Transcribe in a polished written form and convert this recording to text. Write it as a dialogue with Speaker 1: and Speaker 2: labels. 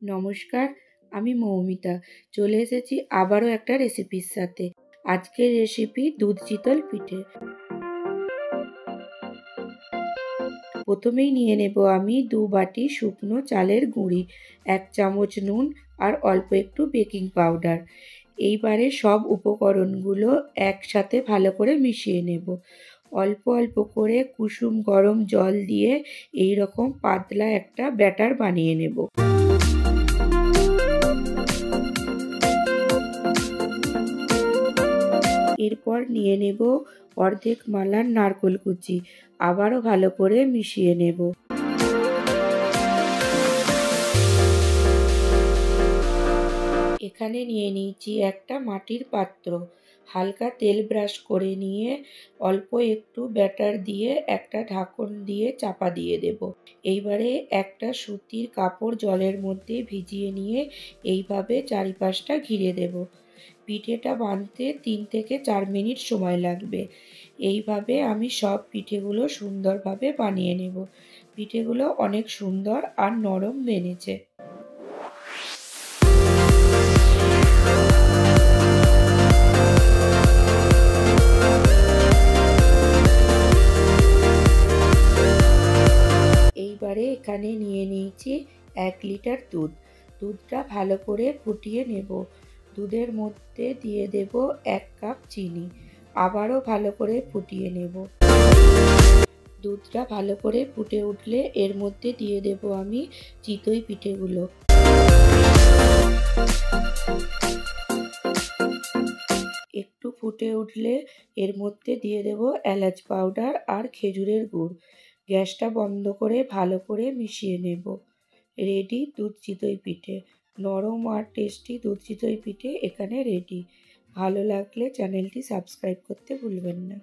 Speaker 1: নমস্কার, আমি মৌমিতা। চলে এসেছি আবারও একটা রেসিপির সাথে। আজকের রেসিপি দুধ চিতল পিঠে। প্রথমেই নিয়ে নেব আমি 2 বাটি শুকনো চালের গুঁড়ি, 1 চামচ নুন আর অল্প একটু বেকিং পাউডার। এইবারে সব উপকরণগুলো একসাথে ভালো করে মিশিয়ে নেব। অল্প অল্প করে কুসুম গরম জল দিয়ে এইরকম পাতলা একটা ব্যাটার বানিয়ে নেব। এরপর নিয়ে নেব অর্ধেক মালার নারকেল কুচি, আবারও ভালো করে মিশিয়ে নেব। এখানে নিয়ে নিয়েছি একটা মাটির পাত্র, হালকা তেল ব্রাশ করে নিয়ে অল্প একটু ব্যাটার দিয়ে একটা ঢাকন দিয়ে চাপা দিয়ে দেব। এইবারে একটা সুতির কাপড় জলের মধ্যে ভিজিয়ে নিয়ে এইভাবে চারিপাশটা ঘিরে দেব। পিঠেটা বানতে 3 থেকে 4 মিনিট সময় লাগবে। এইভাবে আমি সব পিঠেগুলো সুন্দরভাবে বানিয়ে নেব। পিঠেগুলো অনেক সুন্দর আর নরম বেনেছে। এইবারে এখানে নিয়ে নিয়েছি 1 লিটার দুধ। দুধটা ভালো করে ফুটিয়ে নেব। দুধের মধ্যে দিয়ে দেব 1 কাপ চিনি, আবারও ভালো করে ফুটিয়ে নেব। দুধটা ভালো করে ফুটে উঠলে এর মধ্যে দিয়ে দেব আমি চিতই পিঠেগুলো। একটু ফুটে উঠলে এর মধ্যে দিয়ে দেব এলাচ পাউডার আর খেজুরের গুড়। গ্যাসটা বন্ধ করে ভালো করে মিশিয়ে নেব। রেডি দুধ চিতই পিঠে। নরম আর টেস্টি দুধ চিতই পিঠে এখানে রেডি। ভালো লাগলে চ্যানেলটি সাবস্ক্রাইব করতে ভুলবেন না।